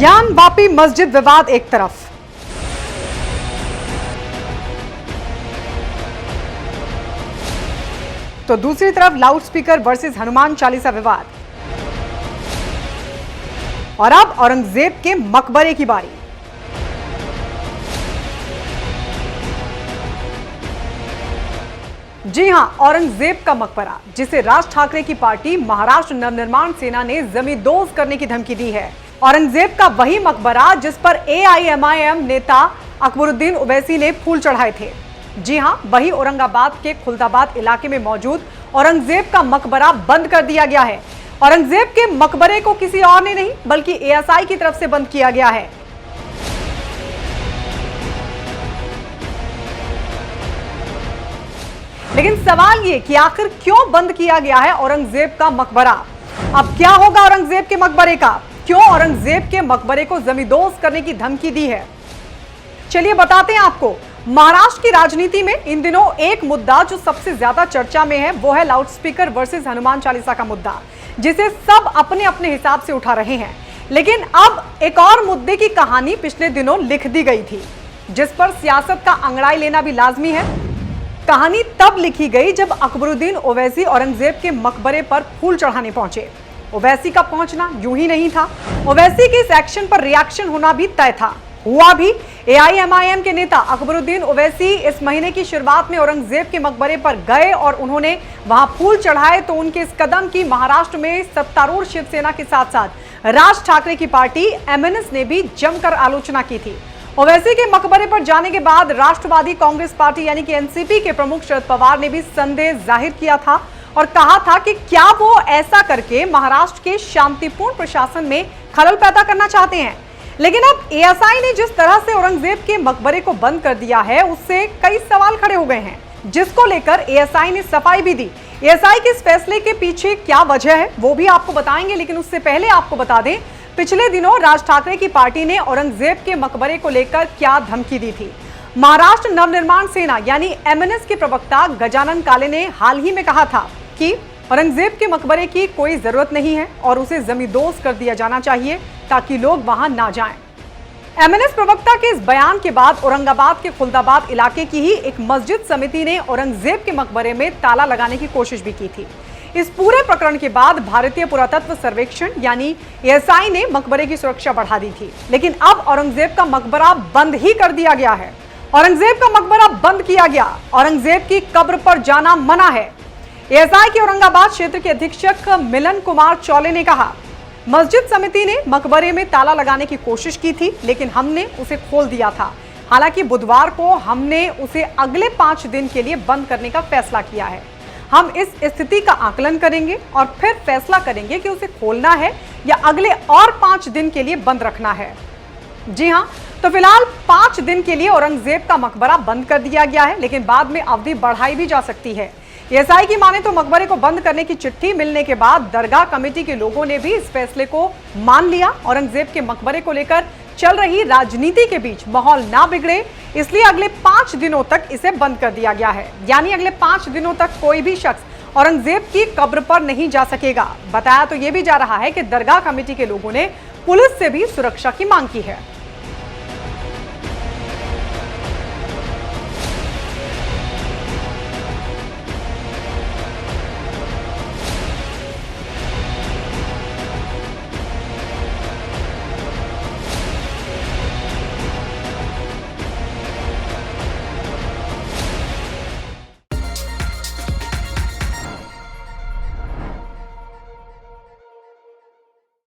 ज्ञान वापी मस्जिद विवाद एक तरफ, तो दूसरी तरफ लाउडस्पीकर वर्सेस हनुमान चालीसा विवाद। और अब औरंगजेब के मकबरे की बारी। जी हां, औरंगजेब का मकबरा, जिसे राज ठाकरे की पार्टी महाराष्ट्र नवनिर्माण सेना ने जमींदोज करने की धमकी दी है। औरंगजेब का वही मकबरा जिस पर AIMIM नेता अकबरुद्दीन ओवैसी ने फूल चढ़ाए थे। जी हां, वही औरंगाबाद के खुलदाबाद इलाके में मौजूद औरंगजेब का मकबरा बंद कर दिया गया है। औरंगजेब के मकबरे को किसी और ने नहीं बल्कि ASI की तरफ से बंद किया गया है। लेकिन सवाल ये कि आखिर क्यों बंद किया गया है औरंगजेब का मकबरा? अब क्या होगा औरंगजेब के मकबरे का? क्यों औरंगजेब के मकबरे को जमींदोज करने की धमकी दी है? चलिए बताते हैं आपको। महाराष्ट्र की राजनीति में इन दिनों एक मुद्दा जो सबसे ज्यादा चर्चा में है वो है लाउडस्पीकर वर्सेस हनुमान चालीसा का मुद्दा, जिसे सब अपने अपने हिसाब से उठा रहे हैं। लेकिन अब एक और मुद्दे की कहानी पिछले दिनों लिख दी गई थी, जिस पर सियासत का अंगड़ाई लेना भी लाजमी है। कहानी तब लिखी गई जब अकबरुद्दीन ओवैसी औरंगजेब के मकबरे पर फूल चढ़ाने पहुंचे। ओवैसी का पहुंचना यूं ही नहीं था, ओवैसी के इस एक्शन पर रिएक्शन होना भी तय था। हुआ भी। AIMIM के नेता अकबरुद्दीन ओवैसी इस महीने की शुरुआत में औरंगजेब के मकबरे पर गए और उन्होंने वहां फूल चढ़ाए, तो उनके इस कदम की महाराष्ट्र में सत्तारूढ़ शिवसेना के साथ साथ राज ठाकरे की पार्टी MNS ने भी जमकर आलोचना की थी। ओवैसी के मकबरे पर जाने के बाद राष्ट्रवादी कांग्रेस पार्टी यानी कि NCP के प्रमुख शरद पवार ने भी संदेह जाहिर किया था और कहा था कि क्या वो ऐसा करके महाराष्ट्र के शांतिपूर्ण प्रशासन में खलल पैदा करना चाहते हैं। लेकिन अब ASI ने जिस तरह से औरंगजेब के मकबरे को बंद कर दिया है, उससे कई सवाल खड़े हो गए हैं, जिसको लेकर ASI ने सफाई भी दी। ASI के इस फैसले के पीछे क्या वजह है वो भी आपको बताएंगे, लेकिन उससे पहले आपको बता दें, पिछले दिनों राज ठाकरे की पार्टी ने औरंगजेब के मकबरे को लेकर क्या धमकी दी थी। महाराष्ट्र नवनिर्माण सेना यानी MNS के प्रवक्ता गजानन काले ने हाल ही में कहा था कि औरंगजेब के मकबरे की कोई जरूरत नहीं है और उसे जमींदोज कर दिया जाना चाहिए ताकि लोग वहां ना जाएं। MNS प्रवक्ता के इस बयान के बाद औरंगाबाद के खुलदाबाद इलाके की ही एक मस्जिद समिति ने औरंगजेब के मकबरे में ताला लगाने की कोशिश भी की थी। इस पूरे प्रकरण के बाद भारतीय पुरातत्व सर्वेक्षण यानी ASI ने मकबरे की सुरक्षा बढ़ा दी थी। लेकिन अब औरंगजेब का मकबरा बंद ही कर दिया गया है। औरंगजेब का मकबरा बंद किया गया, औरंगजेब की कब्र पर जाना मना है। ASI के औरंगाबाद क्षेत्र के अधीक्षक मिलन कुमार चौले ने कहा, मस्जिद समिति ने मकबरे में ताला लगाने की कोशिश की थी, लेकिन हमने उसे खोल दिया था। हालांकि बुधवार को हमने उसे अगले 5 दिन के लिए बंद करने का फैसला किया है। हम इस स्थिति का आकलन करेंगे और फिर फैसला करेंगे कि उसे खोलना है या अगले और 5 दिन के लिए बंद रखना है। जी हां, तो फिलहाल 5 दिन के लिए औरंगजेब का मकबरा बंद कर दिया गया है, लेकिन बाद में अवधि बढ़ाई भी जा सकती है। ASI की माने तो मकबरे को बंद करने की चिट्ठी मिलने के बाद दरगाह कमेटी के लोगों ने भी इस फैसले को मान लिया। औरंगजेब के मकबरे को लेकर चल रही राजनीति के बीच माहौल ना बिगड़े, इसलिए अगले 5 दिनों तक इसे बंद कर दिया गया है। यानी अगले 5 दिनों तक कोई भी शख्स औरंगजेब की कब्र पर नहीं जा सकेगा। बताया तो यह भी जा रहा है कि दरगाह कमेटी के लोगों ने पुलिस से भी सुरक्षा की मांग की है।